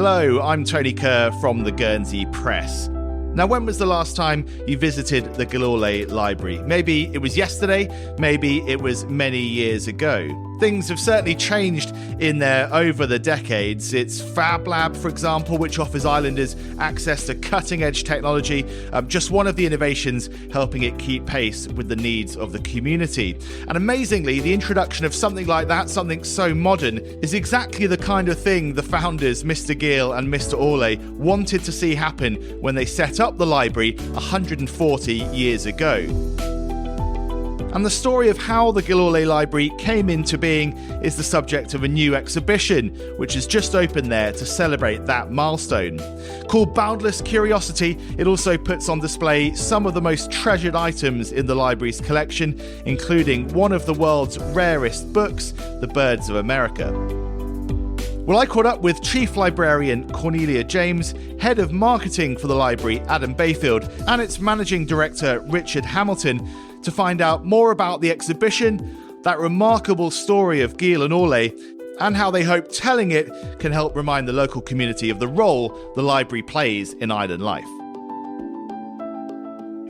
Hello, I'm Tony Curr from the Guernsey Press. Now, when was the last time you visited the Guille-Allès library? Maybe it was yesterday, maybe it was many years ago. Things have certainly changed in there over the decades. It's Fab Lab, for example, which offers islanders access to cutting-edge technology, just one of the innovations helping it keep pace with the needs of the community. And amazingly, the introduction of something like that, something so modern, is exactly the kind of thing the founders, Mr. Guille and Mr. Allais, wanted to see happen when they set up the library 140 years ago. And the story of how the Guille-Allès Library came into being is the subject of a new exhibition, which has just opened there to celebrate that milestone. Called Boundless Curiosity, it also puts on display some of the most treasured items in the library's collection, including one of the world's rarest books, The Birds of America. Well, I caught up with Chief Librarian Cornelia James, Head of Marketing for the library, Adam Bayfield, and its Managing Director, Richard Hamilton, to find out more about the exhibition, that remarkable story of Guille and Allais, and how they hope telling it can help remind the local community of the role the library plays in island life.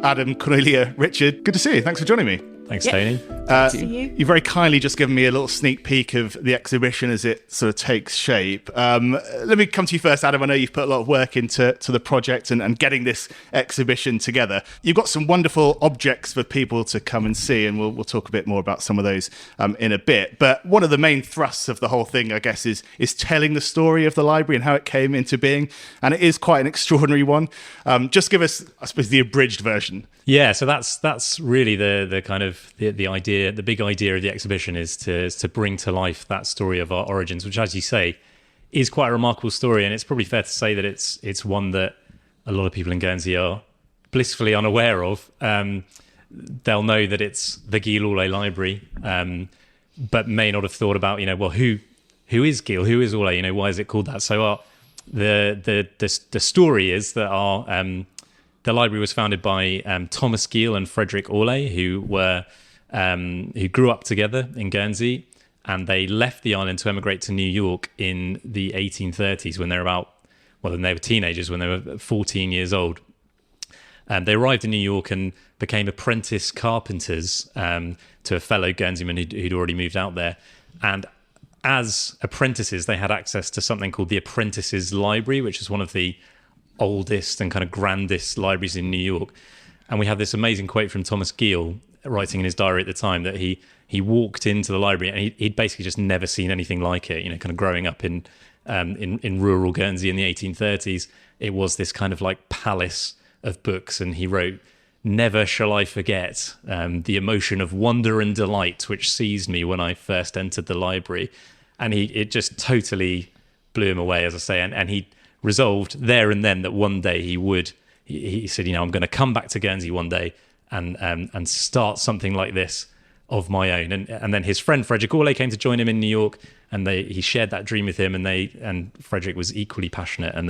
Adam, Cornelia, Richard, good to see you. Thanks for joining me. Thanks, Tony. Good to see you. You very kindly just given me a little sneak peek of the exhibition as it sort of takes shape. Let me come to you first, Adam. I know you've put a lot of work into the project and getting this exhibition together. You've got some wonderful objects for people to come and see, and we'll talk a bit more about some of those in a bit. But one of the main thrusts of the whole thing, I guess, is telling the story of the library and how it came into being. And it is quite an extraordinary one. Just give us, I suppose, the abridged version. Yeah, so that's really the kind of the idea, the big idea of the exhibition is to bring to life that story of our origins, which, as you say, is quite a remarkable story, and it's probably fair to say that it's one that a lot of people in Guernsey are blissfully unaware of. They'll know that it's the Guille-Allès Library, but may not have thought about, who is Guille, who is Allais, why is it called that? So the story is that the library was founded by Thomas Guille and Frederick Allais, who grew up together in Guernsey, and they left the island to emigrate to New York in the 1830s when they were teenagers, when they were 14 years old. They arrived in New York and became apprentice carpenters to a fellow Guernseyman who'd already moved out there. And as apprentices, they had access to something called the Apprentices Library, which is one of the oldest and kind of grandest libraries in New York. And we have this amazing quote from Thomas Guille writing in his diary at the time that he walked into the library and he'd basically just never seen anything like it. Kind of growing up in rural Guernsey in the 1830s, it was this kind of like palace of books. And he wrote, "Never shall I forget the emotion of wonder and delight which seized me when I first entered the library." And it just totally blew him away, as I say, and he resolved there and then that one day he said, I'm going to come back to Guernsey one day and start something like this of my own. And then his friend Frederick Allais came to join him in New York, and he shared that dream with him, and Frederick was equally passionate, and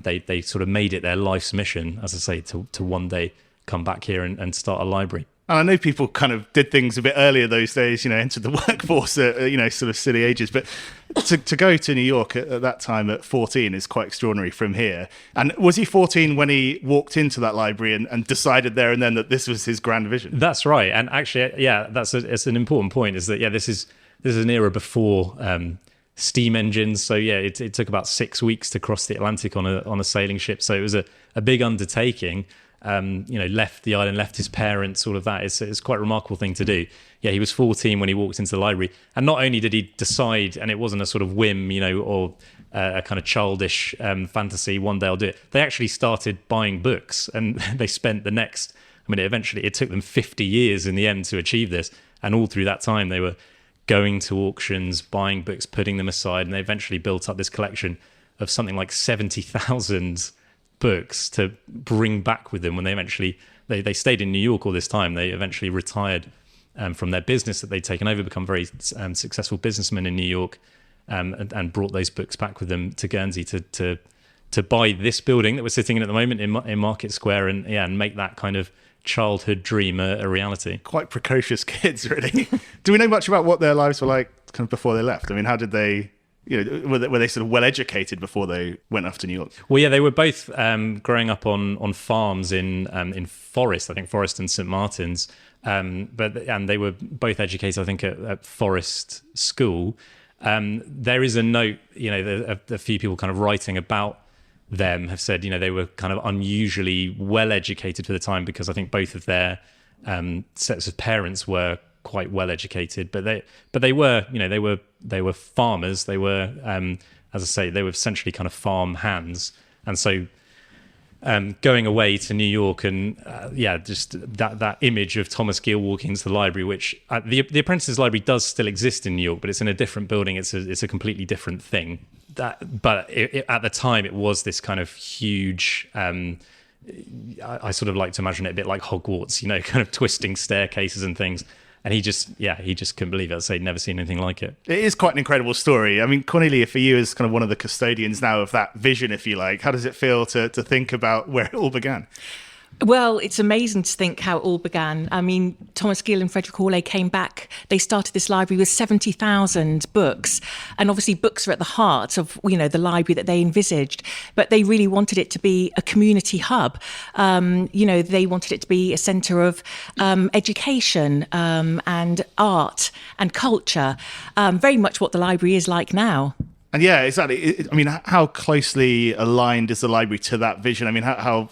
they sort of made it their life's mission, as I say, to one day come back here and start a library. And I know people kind of did things a bit earlier those days, entered the workforce at, sort of silly ages. But to go to New York at that time at 14 is quite extraordinary from here. And was he 14 when he walked into that library and decided there and then that this was his grand vision? That's right. And actually, yeah, it's an important point, is that, this is an era before steam engines. So, yeah, it took about 6 weeks to cross the Atlantic on a sailing ship. So it was a big undertaking. Left the island, left his parents, all of that. It's quite a remarkable thing to do. Yeah, he was 14 when he walked into the library. And not only did he decide, and it wasn't a sort of whim, or a kind of childish fantasy, one day I'll do it. They actually started buying books, and they spent it took them 50 years in the end to achieve this. And all through that time, they were going to auctions, buying books, putting them aside, and they eventually built up this collection of something like 70,000 books to bring back with them when they stayed in New York all this time. They eventually retired from their business that they'd taken over, become very successful businessmen in New York, and brought those books back with them to Guernsey to buy this building that we're sitting in at the moment in Market Square, and make that kind of childhood dream a reality. Quite precocious kids, really. Do we know much about what their lives were like kind of before they left? I mean, how did they were they sort of well educated before they went off to New York? Well, yeah, they were both growing up on farms in Forest, I think Forest and St Martin's, and they were both educated, I think, at Forest School. There is a note, a few people kind of writing about them have said, they were kind of unusually well educated for the time, because I think both of their sets of parents were quite well educated, but they were farmers. They were, as I say, they were essentially kind of farm hands, and so going away to New York and just that image of Thomas Guille walking into the library, which the Apprentices Library does still exist in New York, but it's in a different building. It's a completely different thing. But at the time, it was this kind of huge. I sort of like to imagine it a bit like Hogwarts, kind of twisting staircases and things. And he just couldn't believe it. I'd say never seen anything like it. It is quite an incredible story. I mean, Cornelia, for you as kind of one of the custodians now of that vision, if you like, how does it feel to think about where it all began? Well, it's amazing to think how it all began. I mean, Thomas Guille and Frederick Allais came back. They started this library with 70,000 books. And obviously books are at the heart of, the library that they envisaged. But they really wanted it to be a community hub. They wanted it to be a centre of education and art and culture. Very much what the library is like now. And yeah, exactly. I mean, how closely aligned is the library to that vision? I mean, how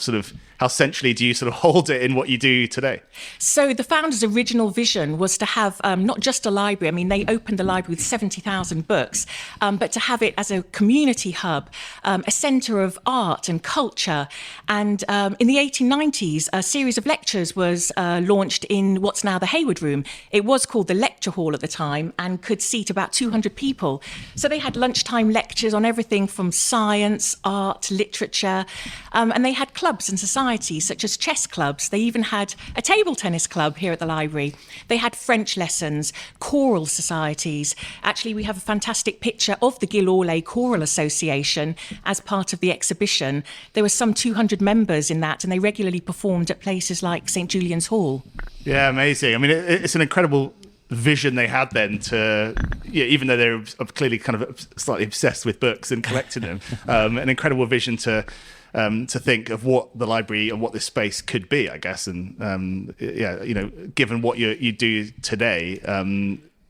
centrally do you sort of hold it in what you do today? So the founders' original vision was to have not just a library. I mean, they opened the library with 70,000 books, but to have it as a community hub, a centre of art and culture. And in the 1890s, a series of lectures was launched in what's now the Hayward Room. It was called the Lecture Hall at the time and could seat about 200 people. So they had lunchtime lectures on everything from science, art, literature, and they had clubs and societies such as chess clubs. They even had a table tennis club here at the library. They had French lessons, choral societies. Actually, we have a fantastic picture of the Guille-Allès Choral Association as part of the exhibition. There were some 200 members in that, and they regularly performed at places like St Julian's Hall. Yeah, amazing. I mean, it's an incredible vision they had then to, even though they're clearly kind of slightly obsessed with books and collecting them, an incredible vision to think of what the library and what this space could be, I guess. And given what you do today,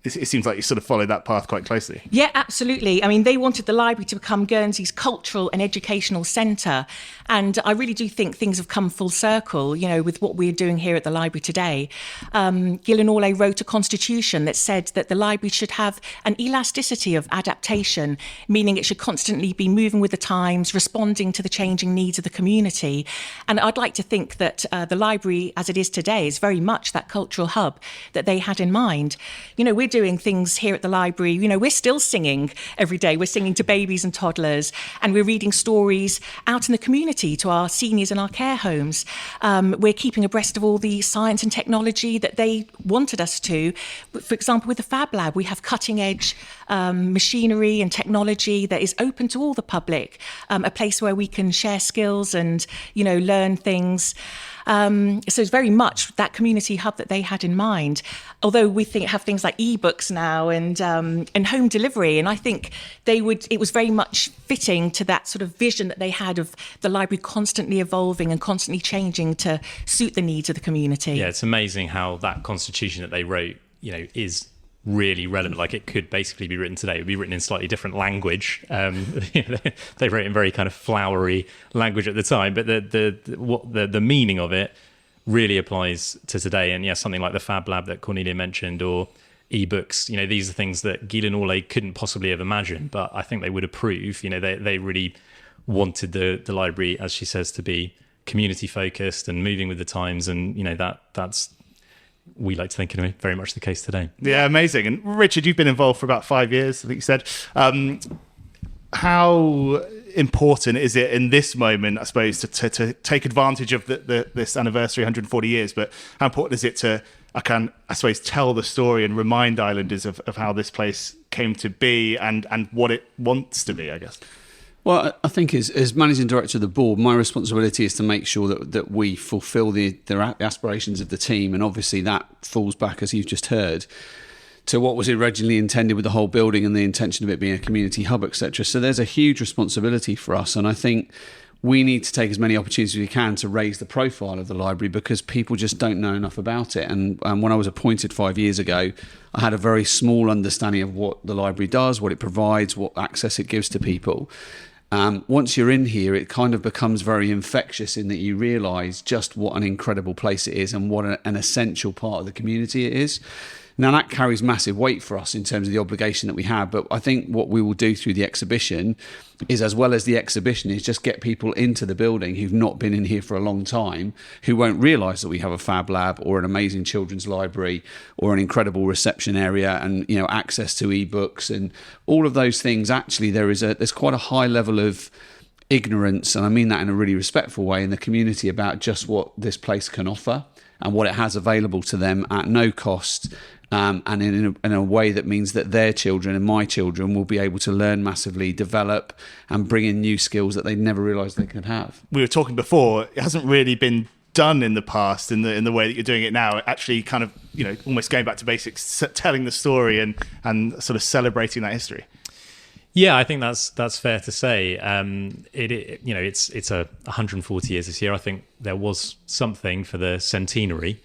it seems like you sort of follow that path quite closely. Yeah, absolutely. I mean, they wanted the library to become Guernsey's cultural and educational centre. And I really do think things have come full circle, with what we're doing here at the library today. Guille and Allais wrote a constitution that said that the library should have an elasticity of adaptation, meaning it should constantly be moving with the times, responding to the changing needs of the community. And I'd like to think that the library, as it is today, is very much that cultural hub that they had in mind. We're doing things here at the library. We're still singing every day. We're singing to babies and toddlers, and we're reading stories out in the community to our seniors in our care homes. We're keeping abreast of all the science and technology that they wanted us to. For example, with the Fab Lab, we have cutting edge machinery and technology that is open to all the public, a place where we can share skills and, learn things. So it's very much that community hub that they had in mind. Although we have things like ebooks now and home delivery, and I think it was very much fitting to that sort of vision that they had of the library constantly evolving and constantly changing to suit the needs of the community. Yeah, it's amazing how that constitution that they wrote, is really relevant. Like, it could basically be written today. It would be written in slightly different language. They wrote in very kind of flowery language at the time, but the meaning of it really applies to today. And something like the Fab Lab that Cornelia mentioned, or ebooks, these are things that Guille and Allais couldn't possibly have imagined, but I think they would approve. They really wanted the library, as she says, to be community focused and moving with the times, and that's we like to think it very much the case today. Yeah, amazing. And Richard, you've been involved for about 5 years, I think you said. How important is it in this moment, I suppose, to take advantage of this anniversary, 140 years, but how important is it to, I suppose, tell the story and remind islanders of how this place came to be and what it wants to be, I guess? Well, I think as managing director of the board, my responsibility is to make sure that we fulfil the aspirations of the team, and obviously that falls back, as you've just heard, to what was originally intended with the whole building and the intention of it being a community hub, etc. So there's a huge responsibility for us, and I think we need to take as many opportunities as we can to raise the profile of the library, because people just don't know enough about it. And when I was appointed 5 years ago, I had a very small understanding of what the library does, what it provides, what access it gives to people. Once you're in here, it kind of becomes very infectious in that you realise just what an incredible place it is and what an essential part of the community it is. Now, that carries massive weight for us in terms of the obligation that we have. But I think what we will do through the exhibition is, as well as the exhibition, is just get people into the building who've not been in here for a long time, who won't realise that we have a fab lab or an amazing children's library or an incredible reception area and, you know, access to ebooks and all of those things. Actually, there's quite a high level of ignorance, and I mean that in a really respectful way, in the community about just what this place can offer and what it has available to them at no cost. And in a way that means that their children and my children will be able to learn massively, develop, and bring in new skills that they never realised they could have. We were talking before, it hasn't really been done in the past in the way that you're doing it now. Actually, kind of, you know, almost going back to basics, telling the story and sort of celebrating that history. Yeah, I think that's fair to say. It's 140 years this year. I think there was something for the centenary.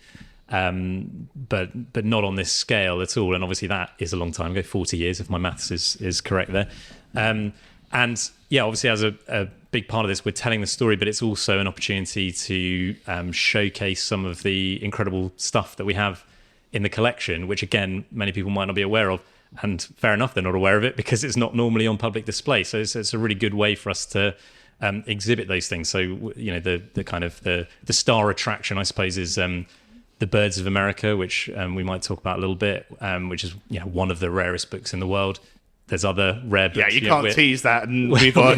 But not on this scale at all, and obviously that is a long time ago, 40 years if my maths is correct there. And yeah, obviously as a big part of this, we're telling the story, but it's also an opportunity to showcase some of the incredible stuff that we have in the collection, which again many people might not be aware of, and fair enough, they're not aware of it because it's not normally on public display. So it's a really good way for us to exhibit those things. So, you know, the kind of the star attraction, I suppose, is The Birds of America, which we might talk about a little bit, which is, you know, one of the rarest books in the world. There's other rare books. Yeah, you can't tease that and move on.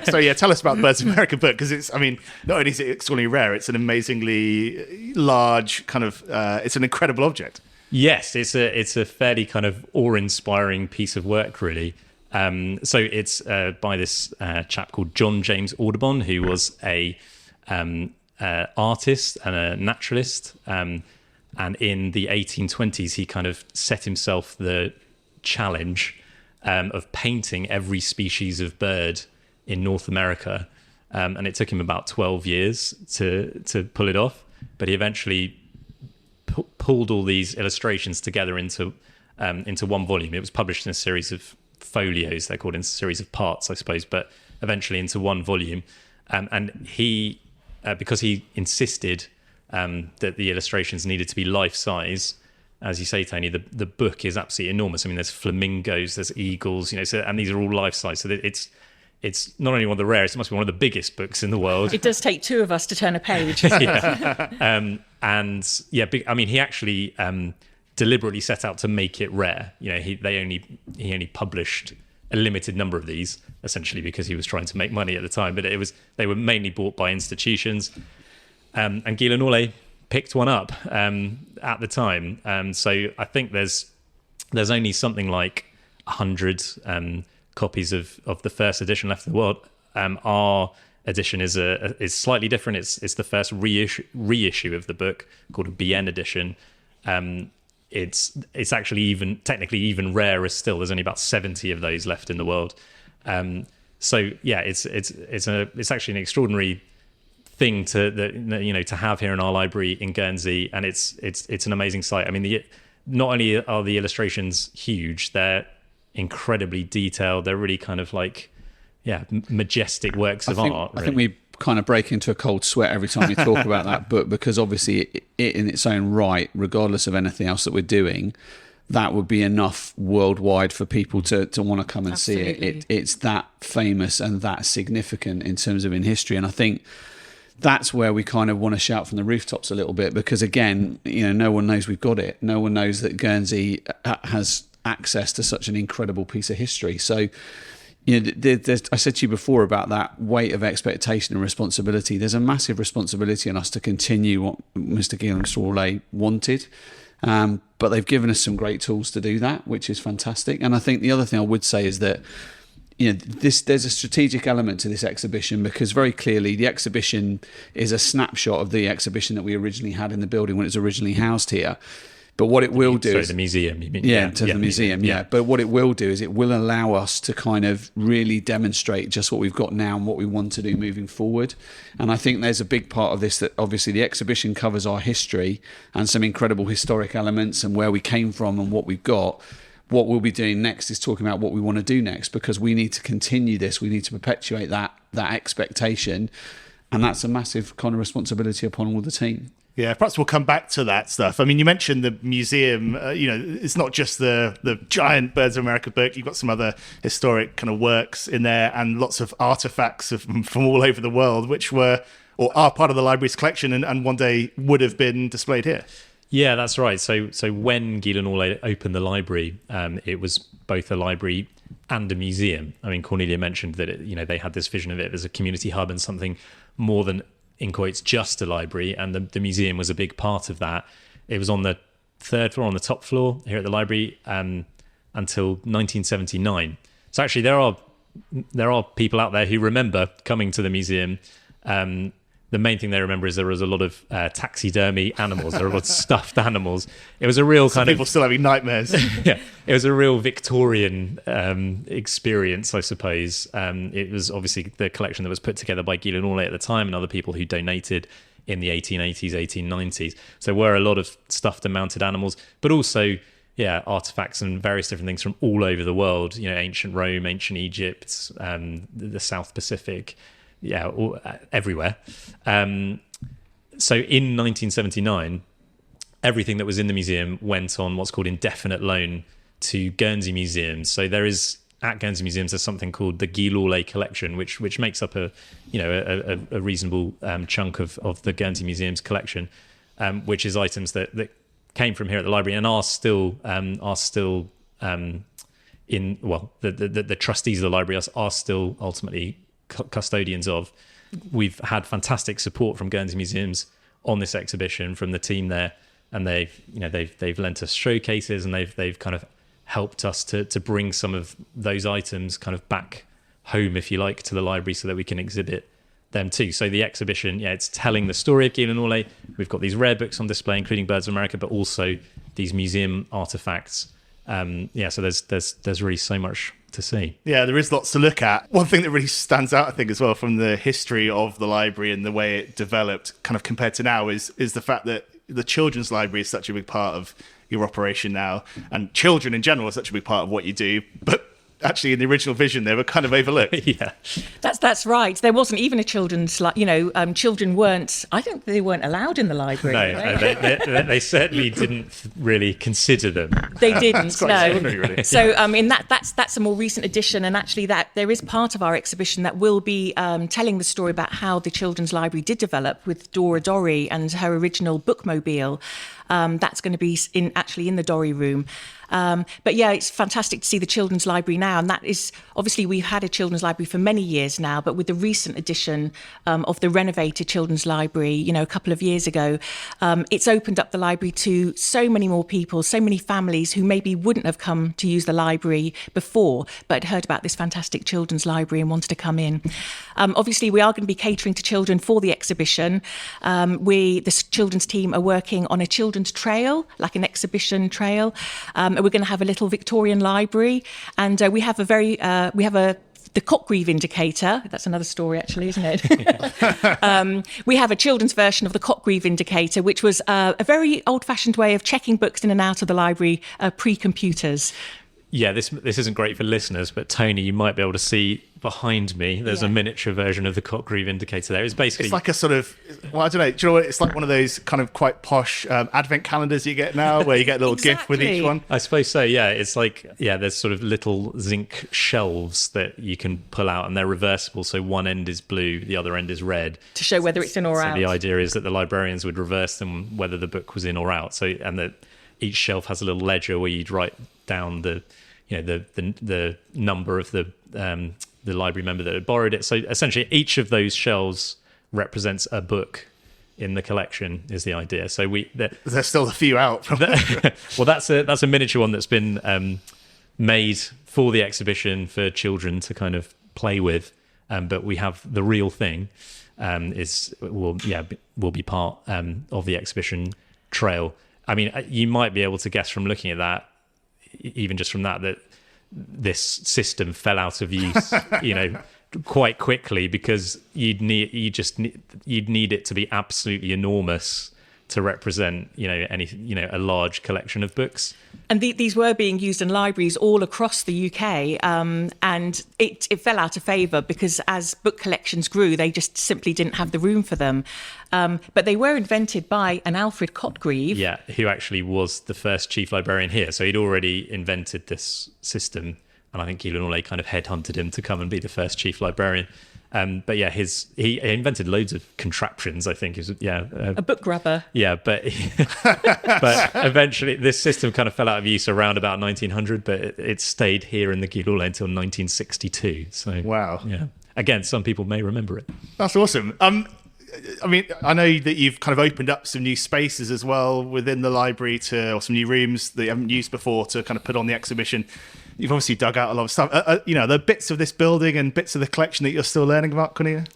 So yeah, tell us about the Birds of America book, because it's, I mean, not only is it extraordinarily rare, it's an amazingly large kind of, it's an incredible object. Yes, it's a fairly kind of awe-inspiring piece of work, really. So it's by this chap called John James Audubon, who was a artist and a naturalist, and in the 1820s he kind of set himself the challenge of painting every species of bird in North America, and it took him about 12 years to pull it off, but he eventually pulled all these illustrations together into one volume. It was published in a series of folios, they're called, in a series of parts, I suppose, but eventually into one volume. And he because he insisted that the illustrations needed to be life-size, as you say, Tony, the book is absolutely enormous. I mean, there's flamingos, there's eagles, you know, so, and these are all life-size. So that it's not only one of the rarest, it must be one of the biggest books in the world. It does take two of us to turn a page. Yeah. And yeah, I mean, he actually deliberately set out to make it rare. You know, he only published a limited number of these, essentially because he was trying to make money at the time, but they were mainly bought by institutions, and Guille-Allès picked one up at the time. So I think there's only something like 100 copies of the first edition left in the world. Our edition is slightly different. It's the first reissue of the book, called a BN edition. It's actually technically even rarer still. There's only about 70 of those left in the world. So yeah, it's actually an extraordinary thing to have here in our library in Guernsey, and it's an amazing sight. I mean, not only are the illustrations huge, they're incredibly detailed. They're really kind of like, majestic works of art. Really. I think we kind of break into a cold sweat every time we talk about that book, because obviously it in its own right, regardless of anything else that we're doing, that would be enough worldwide for people to want to come and Absolutely. See it. It's that famous and that significant in terms of in history. And I think that's where we kind of want to shout from the rooftops a little bit, because again, you know, no one knows we've got it. No one knows that Guernsey has access to such an incredible piece of history. So, you know, I said to you before about that weight of expectation and responsibility. There's a massive responsibility on us to continue what Mr. Guille-Allès wanted. But they've given us some great tools to do that, which is fantastic. And I think the other thing I would say is that, you know, there's a strategic element to this exhibition, because very clearly the exhibition is a snapshot of the exhibition that we originally had in the building when it was originally housed here. But what it will do the museum, you mean? The museum. But what it will do is it will allow us to kind of really demonstrate just what we've got now and what we want to do moving forward. And I think there's a big part of this that obviously the exhibition covers our history and some incredible historic elements and where we came from and what we've got. What we'll be doing next is talking about what we want to do next, because we need to continue this. We need to perpetuate that expectation. And that's a massive kind of responsibility upon all the team. Yeah, perhaps we'll come back to that stuff. I mean, you mentioned the museum. It's not just the giant Birds of America book. You've got some other historic kind of works in there and lots of artifacts from all over the world, which were or are part of the library's collection and one day would have been displayed here. Yeah, that's right. So when Guille-Allès opened the library, it was both a library and a museum. I mean, Cornelia mentioned that they had this vision of it as a community hub and something more than, in quotes, just a library, and the museum was a big part of that. It was on the third floor, on the top floor here at the library, until 1979. So actually, there are people out there who remember coming to the museum. The main thing they remember is there was a lot of taxidermy animals. There were a lot of stuffed animals. It was a real kind of... People still having nightmares. Yeah, it was a real Victorian experience, I suppose. It was obviously the collection that was put together by Guille-Allès at the time and other people who donated in the 1880s, 1890s. So there were a lot of stuffed and mounted animals, but also, artifacts and various different things from all over the world. Ancient Rome, ancient Egypt, the South Pacific... everywhere. So in 1979, everything that was in the museum went on what's called indefinite loan to Guernsey Museums. So there is, at Guernsey Museums, there's something called the Guille-Allès collection, which makes up a reasonable chunk of the Guernsey Museum's collection, which is items that came from here at the library and are still in, well, the trustees of the library are still ultimately custodians of. We've had fantastic support from Guernsey Museums on this exhibition from the team there, and they've lent us showcases, and they've kind of helped us to bring some of those items kind of back home, if you like, to the library so that we can exhibit them too. So the exhibition, it's telling the story of Guille-Allès. We've got these rare books on display, including Birds of America, but also these museum artifacts. So there's really so much to see. Yeah, there is lots to look at. One thing that really stands out, I think, as well, from the history of the library and the way it developed kind of compared to now is the fact that the children's library is such a big part of your operation now, and children in general are such a big part of what you do, but actually in the original vision they were kind of overlooked. Yeah, that's right. There wasn't even a children's children weren't, I think they weren't allowed in the library. No, right? they certainly didn't really consider them. They didn't. No. Really. So that's a more recent addition, and actually that there is part of our exhibition that will be telling the story about how the children's library did develop with Dora Dorry and her original bookmobile. That's going to be in the Dorry room. But it's fantastic to see the children's library now, and that is obviously we've had a children's library for many years now, but with the recent addition of the renovated children's library, a couple of years ago, it's opened up the library to so many more people, so many families who maybe wouldn't have come to use the library before, but heard about this fantastic children's library and wanted to come in. Obviously, we are going to be catering to children for the exhibition. The children's team are working on a children's trail, like an exhibition trail. We're going to have a little Victorian library, and we have the cockgreave indicator. That's another story, actually, isn't it? We have a children's version of the cockgreave indicator, which was a very old-fashioned way of checking books in and out of the library pre-computers. Yeah, this isn't great for listeners, but Tony, you might be able to see behind me. There's a miniature version of the cockgreave indicator there. It's like a sort of, I don't know. Do you know what? It's like one of those kind of quite posh advent calendars you get now, where you get a little gift with each one. I suppose so. Yeah, it's like there's sort of little zinc shelves that you can pull out, and they're reversible. So one end is blue, the other end is red, to show whether it's in or out. So the idea is that the librarians would reverse them whether the book was in or out. So each shelf has a little ledger where you'd write down the number of the library member that had borrowed it. So essentially, each of those shelves represents a book in the collection. Is the idea? So there's still a few out. Well, that's a miniature one that's been made for the exhibition for children to kind of play with. But we have the real thing will be part of the exhibition trail. I mean, you might be able to guess from looking at that, even just from that this system fell out of use, quite quickly, because you'd need it to be absolutely enormous to represent, a large collection of books. And these were being used in libraries all across the UK, and it fell out of favour because as book collections grew, they just simply didn't have the room for them. But they were invented by an Alfred Cotgreve. Yeah, who actually was the first chief librarian here. So he'd already invented this system, and I think Guille-Allès kind of headhunted him to come and be the first chief librarian. But yeah, he invented loads of contraptions. I think a book grubber. Yeah, but eventually this system kind of fell out of use around about 1900. But it stayed here in the Guille-Allès until 1962. So wow, yeah. Again, some people may remember it. That's awesome. I mean, I know that you've kind of opened up some new spaces as well within the library or some new rooms that you haven't used before to kind of put on the exhibition. You've obviously dug out a lot of stuff. The bits of this building and bits of the collection that you're still learning about, Cornelia?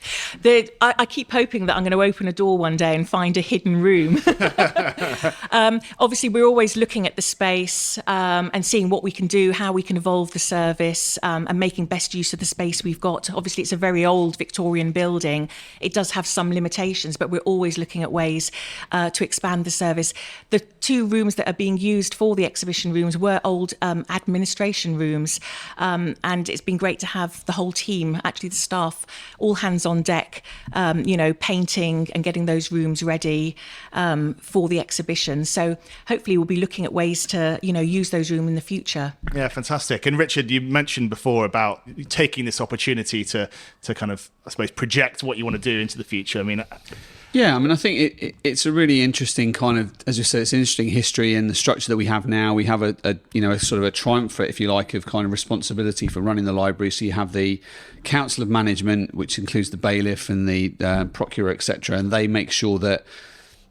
I keep hoping that I'm going to open a door one day and find a hidden room. Obviously, we're always looking at the space and seeing what we can do, how we can evolve the service, and making best use of the space we've got. Obviously, it's a very old Victorian building. It does have some limitations, but we're always looking at ways to expand the service. The 2 rooms that are being used for the exhibition rooms were old administration rooms, and it's been great to have the whole team, actually the staff, all hands on deck, painting and getting those rooms ready for the exhibition. So hopefully we'll be looking at ways to use those rooms in the future. Yeah, fantastic. And Richard, you mentioned before about taking this opportunity to kind of, I suppose, project what you want to do into the future. I mean, I think it's a really interesting kind of, as you said, it's an interesting history and the structure that we have now. We have a sort of a triumvirate, if you like, of kind of responsibility for running the library. So you have the Council of Management, which includes the bailiff and the procurator, etc., and they make sure that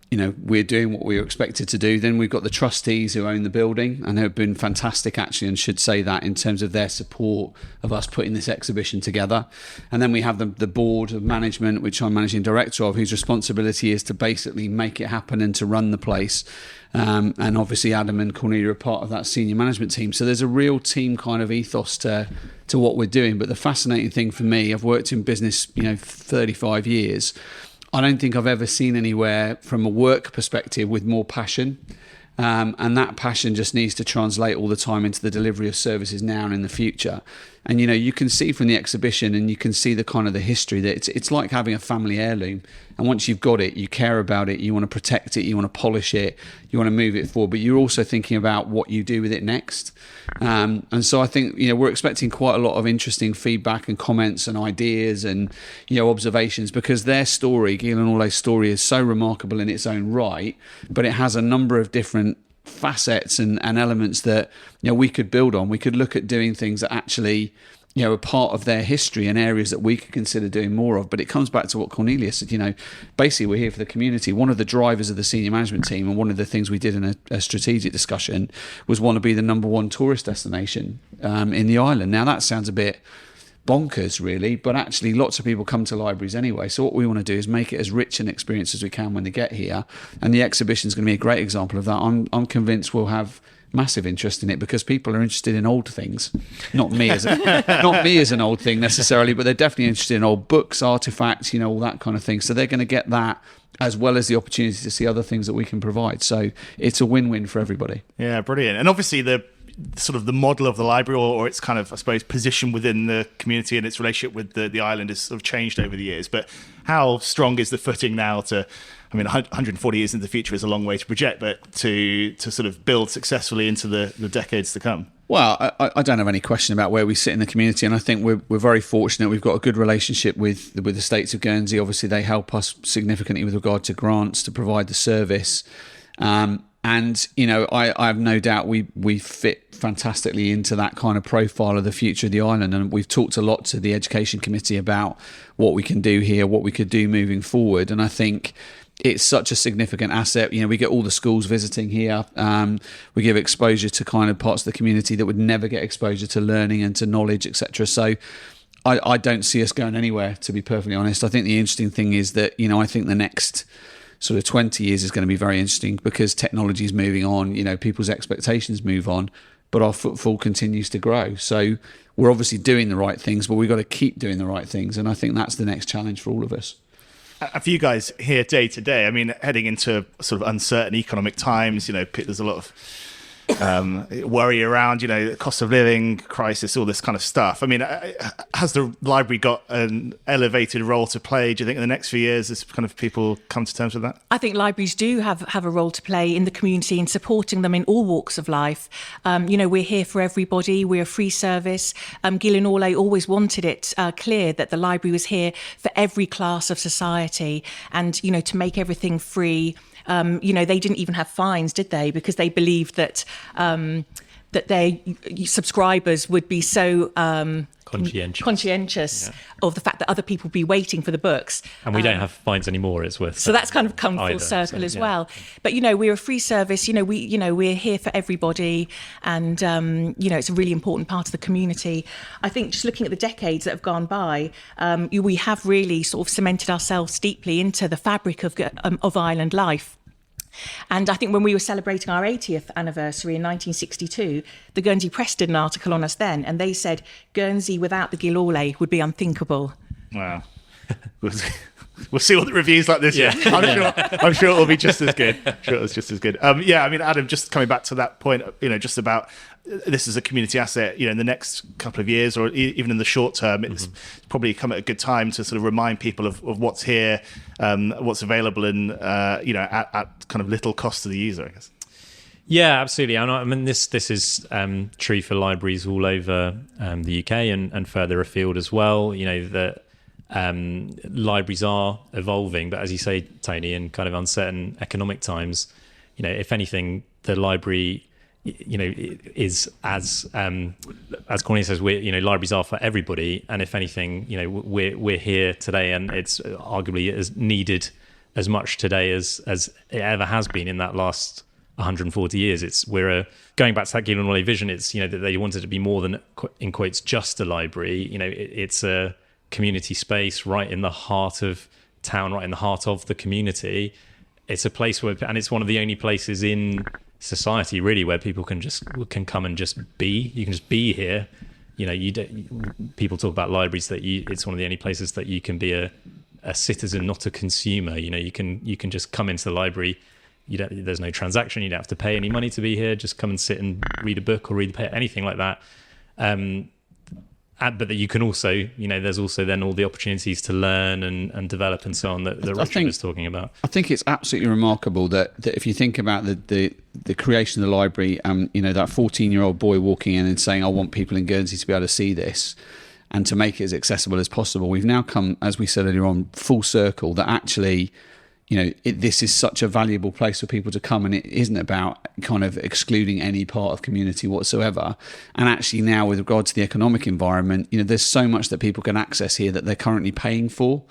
we're doing what we were expected to do. Then we've got the trustees who own the building, and they've been fantastic, actually, and should say that in terms of their support of us putting this exhibition together. And then we have the board of management, which I'm managing director of, whose responsibility is to basically make it happen and to run the place. And obviously Adam and Cornelia are part of that senior management team. So there's a real team kind of ethos to what we're doing. But the fascinating thing for me, I've worked in business, 35 years. I don't think I've ever seen anywhere from a work perspective with more passion. And that passion just needs to translate all the time into the delivery of services now and in the future. And, you can see from the exhibition and you can see the kind of the history that it's like having a family heirloom. And once you've got it, you care about it, you want to protect it, you want to polish it, you want to move it forward, but you're also thinking about what you do with it next. And so I think, we're expecting quite a lot of interesting feedback and comments and ideas and, observations, because their story, Guille-Allès' story, is so remarkable in its own right, but it has a number of different facets and elements that we could build on. We could look at doing things that actually are part of their history and areas that we could consider doing more of. But it comes back to what Cornelia said. Basically we're here for the community. One of the drivers of the senior management team, and one of the things we did in a strategic discussion, was want to be the number 1 tourist destination in the island. Now that sounds a bit bonkers, really, but actually lots of people come to libraries anyway. So what we want to do is make it as rich an experience as we can when they get here, and the exhibition is going to be a great example of that. I'm convinced we'll have massive interest in it because people are interested in old things. Not me as an old thing necessarily, but they're definitely interested in old books, artifacts, all that kind of thing. So they're going to get that as well as the opportunity to see other things that we can provide. So it's a win-win for everybody. Yeah, brilliant. And obviously the sort of the model of the library or its kind of, I suppose, position within the community and its relationship with the island has sort of changed over the years. But how strong is the footing now to, 140 years into the future is a long way to project, but to sort of build successfully into the decades to come? Well, I don't have any question about where we sit in the community, and I think we're very fortunate. We've got a good relationship with the States of Guernsey. Obviously, they help us significantly with regard to grants to provide the service. And, I have no doubt we fit fantastically into that kind of profile of the future of the island. And we've talked a lot to the Education Committee about what we can do here, what we could do moving forward. And I think it's such a significant asset. We get all the schools visiting here. We give exposure to kind of parts of the community that would never get exposure to learning and to knowledge, etc. So I don't see us going anywhere, to be perfectly honest. I think the interesting thing is that, I think the next sort of 20 years is going to be very interesting because technology is moving on, people's expectations move on, but our footfall continues to grow. So we're obviously doing the right things, but we've got to keep doing the right things. And I think that's the next challenge for all of us. For you guys here day to day, I mean, heading into sort of uncertain economic times, there's a lot of worry around, cost of living crisis, all this kind of stuff. I mean, has the library got an elevated role to play, do you think, in the next few years as kind of people come to terms with that? I think libraries do have a role to play in the community in supporting them in all walks of life. We're here for everybody. We're a free service. Guille-Allès always wanted it clear that the library was here for every class of society and, to make everything free. They didn't even have fines, did they? Because they believed that their subscribers would be so conscientious of the fact that other people would be waiting for the books. And we don't have fines anymore, it's worth so that's kind of come full circle as well. But, we're a free service, we're here for everybody. And, it's a really important part of the community. I think just looking at the decades that have gone by, we have really sort of cemented ourselves deeply into the fabric of island life. And I think when we were celebrating our 80th anniversary in 1962, the Guernsey Press did an article on us then, and they said Guernsey without the Guille-Allès would be unthinkable. Wow. We'll see what the reviews like this year. I'm sure it'll be just as good. Adam, just coming back to that point, just about this is a community asset, in the next couple of years or even in the short term, it's probably come at a good time to sort of remind people of what's here, what's available and, at kind of little cost to the user, I guess. Yeah, absolutely. And I mean, this is true for libraries all over the UK and further afield as well. That libraries are evolving, but as you say, Tony, in kind of uncertain economic times, if anything, the library, is as Cornelia says, libraries are for everybody, and if anything, we're here today, and it's arguably as needed as much today as it ever has been in that last 140 years. We're going back to that Guille-Allès vision. It's that they wanted to be more than, in quotes, just a library. It's a community space right in the heart of town, right in the heart of the community. It's a place where, and it's one of the only places in society really where people can come and just be. You can just be here. People talk about libraries that it's one of the only places that you can be a citizen, not a consumer. You can just come into the library. There's no transaction. You don't have to pay any money to be here. Just come and sit and read a book or read the paper, anything like that. But that you can also, there's also then all the opportunities to learn and develop and so on that Richard was talking about. I think it's absolutely remarkable that if you think about the creation of the library, that 14-year-old boy walking in and saying, I want people in Guernsey to be able to see this and to make it as accessible as possible. We've now come, as we said earlier on, full circle that actually, this is such a valuable place for people to come, and it isn't about kind of excluding any part of community whatsoever. And actually now with regard to the economic environment, there's so much that people can access here that they're currently paying for.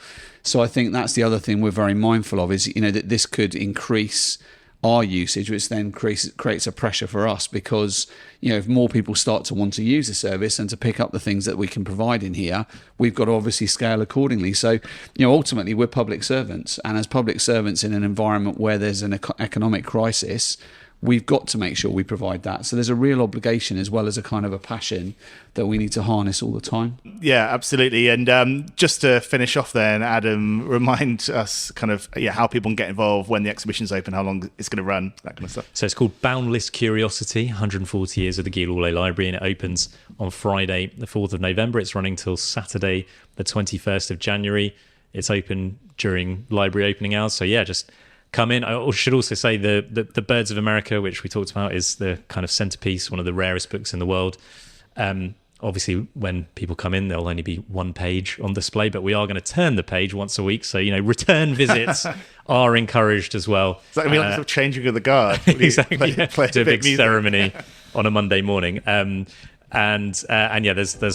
So I think that's the other thing we're very mindful of is, that this could increase our usage, which then creates a pressure for us because, if more people start to want to use the service and to pick up the things that we can provide in here, we've got to obviously scale accordingly. So, ultimately we're public servants, and as public servants in an environment where there's an economic crisis, we've got to make sure we provide that. So there's a real obligation as well as a kind of a passion that we need to harness all the time. Yeah, absolutely. And just to finish off then, Adam, remind us kind of how people can get involved, when the exhibition's open, how long it's going to run, that kind of stuff. So it's called Boundless Curiosity, 140 years of the Guille-Allès Library, and it opens on Friday, the 4th of November. It's running till Saturday, the 21st of January. It's open during library opening hours. So just come in. I should also say the Birds of America, which we talked about, is the kind of centerpiece, one of the rarest books in the world. Obviously, when people come in, there'll only be one page on display, but we are going to turn the page once a week. So, return visits are encouraged as well. Is that going to be like sort of changing of the guard? Exactly. Play do a big ceremony on a Monday morning. There's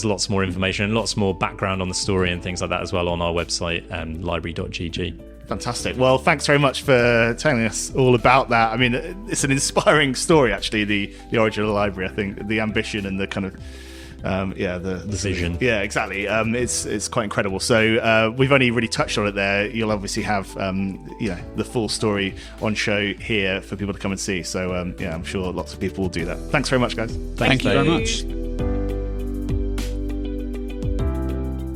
lots more information and lots more background on the story and things like that as well on our website, library.gg. Fantastic. Well, thanks very much for telling us all about that. I mean, it's an inspiring story, actually, the origin of the library. I think the ambition and the kind of the vision. Yeah, exactly. It's quite incredible. So we've only really touched on it there. You'll obviously have the full story on show here for people to come and see. So I'm sure lots of people will do that. Thanks very much, guys. Thank you very much.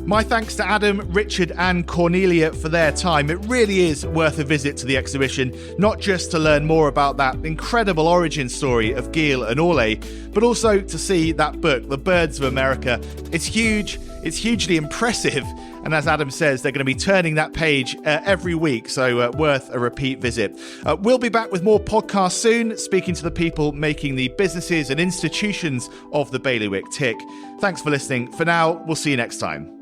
My thanks to Adam, Richard and Cornelia for their time. It really is worth a visit to the exhibition, not just to learn more about that incredible origin story of Guille-Allès, but also to see that book, The Birds of America. It's huge, it's hugely impressive, and as Adam says, they're going to be turning that page every week, so worth a repeat visit. We'll be back with more podcasts soon, speaking to the people making the businesses and institutions of the bailiwick tick. Thanks for listening. For now, we'll see you next time.